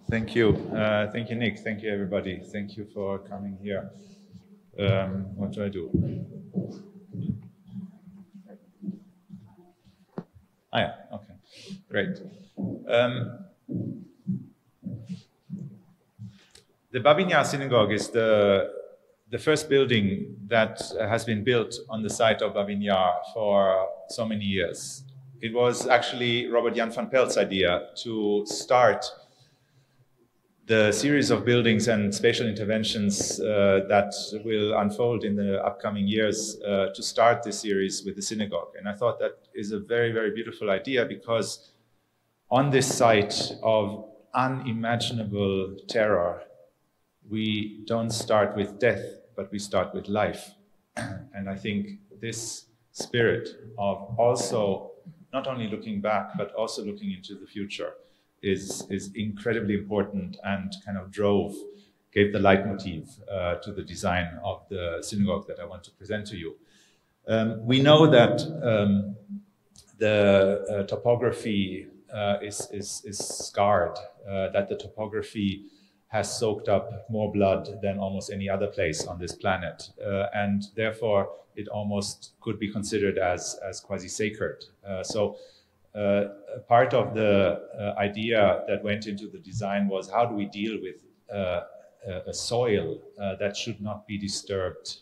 Thank you. Thank you, Nick. Thank you, everybody. Thank you for coming here. What do I do? Ah, yeah. Okay. Great. The Babinjar Synagogue is the first building that has been built on the site of Babinjar for so many years. It was actually Robert Jan van Pelt's idea to start the series of buildings and spatial interventions that will unfold in the upcoming years to start this series with the synagogue. And I thought that is a very, very beautiful idea because on this site of unimaginable terror, we don't start with death, but we start with life. And I think this spirit of also not only looking back, but also looking into the future is incredibly important and kind of gave the leitmotif to the design of the synagogue that I want to present to you. We know that the topography is scarred, that the topography has soaked up more blood than almost any other place on this planet. And therefore, it almost could be considered as quasi-sacred. Part of the idea that went into the design was how do we deal with a soil that should not be disturbed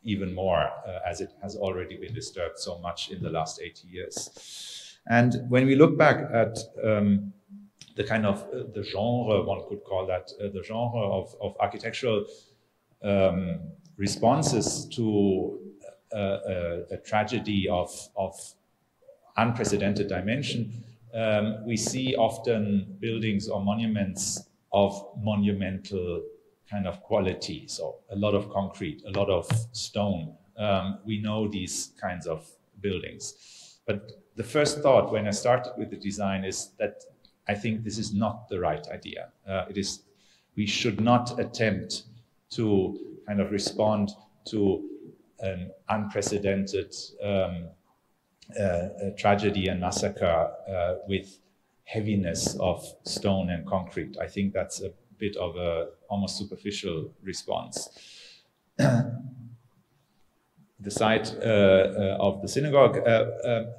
even more as it has already been disturbed so much in the last 80 years. And when we look back at the kind of the genre, one could call that, the genre of architectural responses to a tragedy of unprecedented dimension, we see often buildings or monuments of monumental kind of quality. So a lot of concrete, a lot of stone. We know these kinds of buildings. But the first thought when I started with the design is that I think this is not the right idea. We should not attempt to kind of respond to an unprecedented tragedy and massacre with heaviness of stone and concrete. I think that's a bit of a almost superficial response. The site of the synagogue,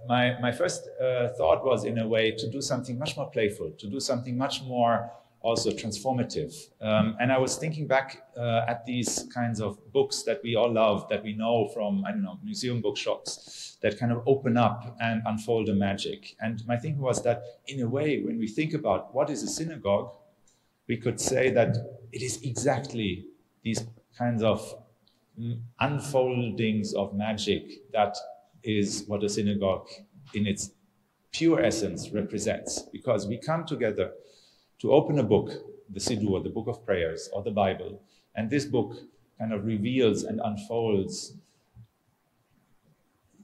my first thought was in a way to do something much more playful, to do something much more also transformative. And I was thinking back at these kinds of books that we all love, that we know from, I don't know, museum bookshops, that kind of open up and unfold a magic. And my thinking was that in a way, when we think about what is a synagogue, we could say that it is exactly these kinds of unfoldings of magic that is what a synagogue in its pure essence represents. Because we come together to open a book, the Siddur, the book of prayers, or the Bible, and this book kind of reveals and unfolds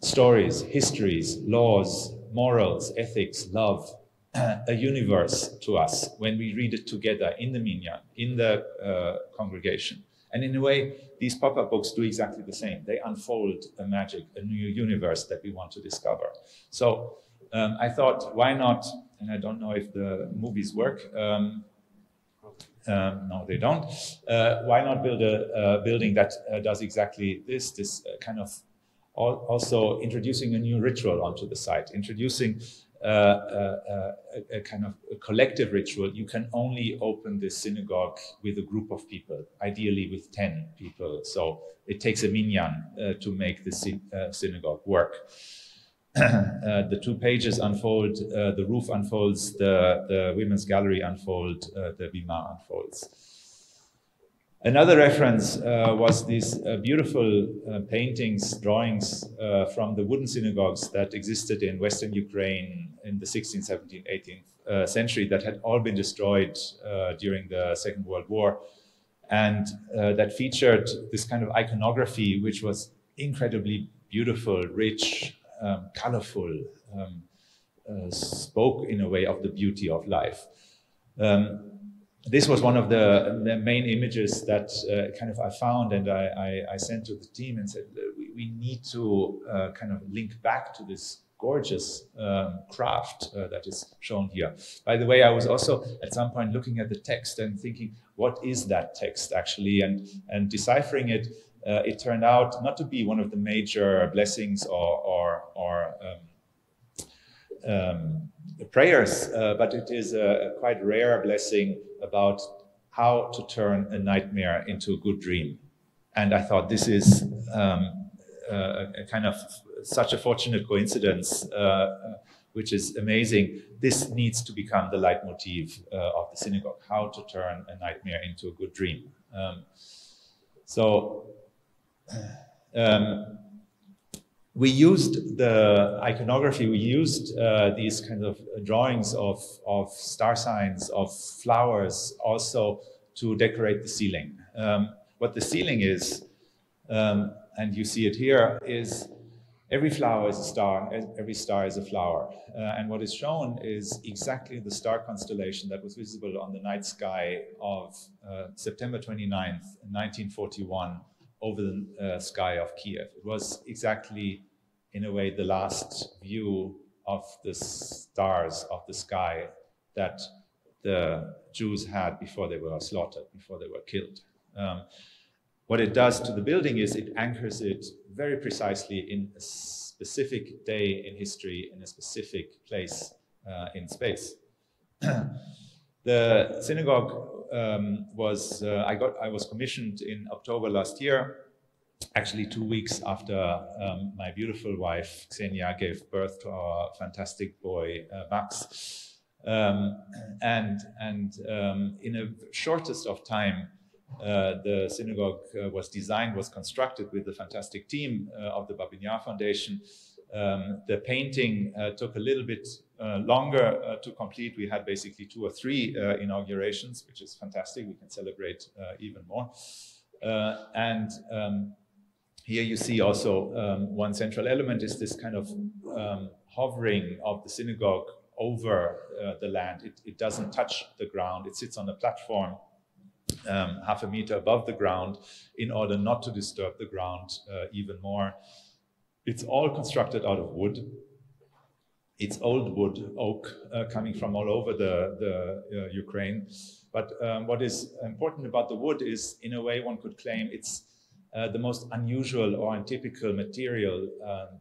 stories, histories, laws, morals, ethics, love, a universe to us when we read it together in the minyan, in the congregation. And in a way, these pop-up books do exactly the same. They unfold a magic, a new universe that we want to discover. So I thought, why not, and I don't know if the movies work, no, they don't. Why not build a building that does exactly this kind of also introducing a new ritual onto the site, introducing a kind of a collective ritual. You can only open this synagogue with a group of people, ideally with 10 people. So it takes a minyan to make the synagogue work. The 2 pages unfold, the roof unfolds, the women's gallery unfolds, the bima unfolds. Another reference was these beautiful paintings, drawings from the wooden synagogues that existed in Western Ukraine in the 16th, 17th, 18th century that had all been destroyed during the Second World War. And that featured this kind of iconography, which was incredibly beautiful, rich, colorful, spoke in a way of the beauty of life. This was one of the main images that kind of I found, and I sent to the team and said, we need to kind of link back to this gorgeous craft that is shown here. By the way, I was also at some point looking at the text and thinking, what is that text actually? And deciphering it, it turned out not to be one of the major blessings or prayers, but it is a quite rare blessing about how to turn a nightmare into a good dream. And I thought this is a kind of such a fortunate coincidence, which is amazing. This needs to become the leitmotif of the synagogue, how to turn a nightmare into a good dream. We used the iconography, we used these kind of drawings of star signs, of flowers, also to decorate the ceiling. What the ceiling is, and you see it here, is every flower is a star, every star is a flower. And what is shown is exactly the star constellation that was visible on the night sky of September 29th, 1941, over the sky of Kiev. It was exactly, in a way, the last view of the stars of the sky that the Jews had before they were slaughtered, before they were killed. What it does to the building is it anchors it very precisely in a specific day in history, in a specific place in space. The synagogue I was commissioned in October last year, actually 2 weeks after my beautiful wife Xenia gave birth to our fantastic boy Max. In a shortest of time, the synagogue was constructed with the fantastic team of the Babinjar Foundation. The painting took a little bit longer to complete. We had basically 2 or 3 inaugurations, which is fantastic. We can celebrate even more. Here you see also one central element is this kind of hovering of the synagogue over the land. It doesn't touch the ground. It sits on a platform half a meter above the ground in order not to disturb the ground even more. It's all constructed out of wood. It's old wood, oak, coming from all over the Ukraine. But what is important about the wood is, in a way, one could claim it's the most unusual or untypical material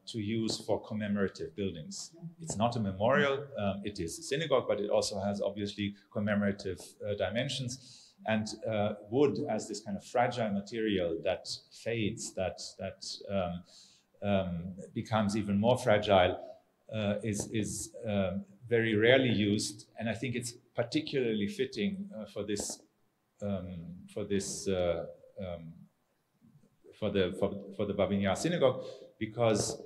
to use for commemorative buildings. It's not a memorial, it is a synagogue, but it also has obviously commemorative dimensions. And wood as this kind of fragile material that fades, that becomes even more fragile, is very rarely used. And I think it's particularly fitting for the Babinjar synagogue, because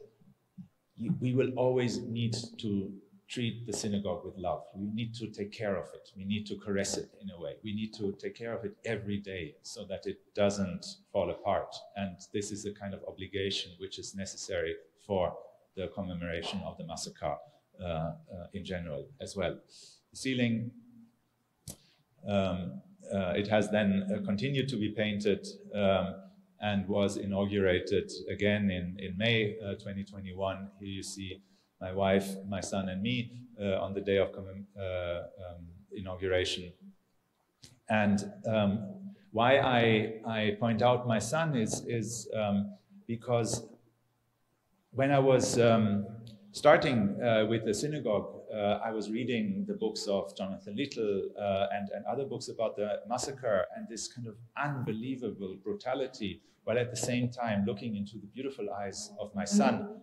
we will always need to treat the synagogue with love. We need to take care of it. We need to caress it in a way. We need to take care of it every day so that it doesn't fall apart. And this is a kind of obligation which is necessary for the commemoration of the massacre in general as well. The ceiling, it has then continued to be painted and was inaugurated again in May 2021. Here you see my wife, my son, and me on the day of inauguration. And why I point out my son is because when I was starting with the synagogue, I was reading the books of Jonathan Little and other books about the massacre and this kind of unbelievable brutality, while at the same time looking into the beautiful eyes of my son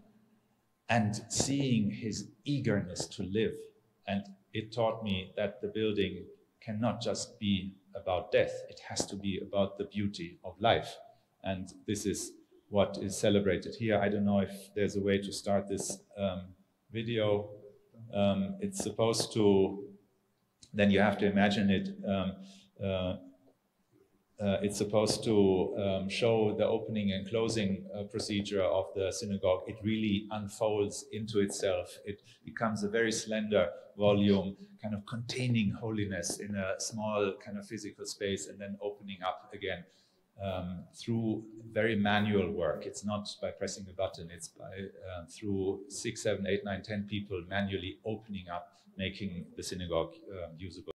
and seeing his eagerness to live. And it taught me that the building cannot just be about death. It has to be about the beauty of life. And this is what is celebrated here. I don't know if there's a way to start this video. It's supposed to, then you have to imagine it, it's supposed to show the opening and closing procedure of the synagogue. It really unfolds into itself. It becomes a very slender volume, kind of containing holiness in a small kind of physical space and then opening up again. through very manual work. It's not by pressing a button, it's by through 6, 7, 8, 9, 10 people manually opening up, making the synagogue usable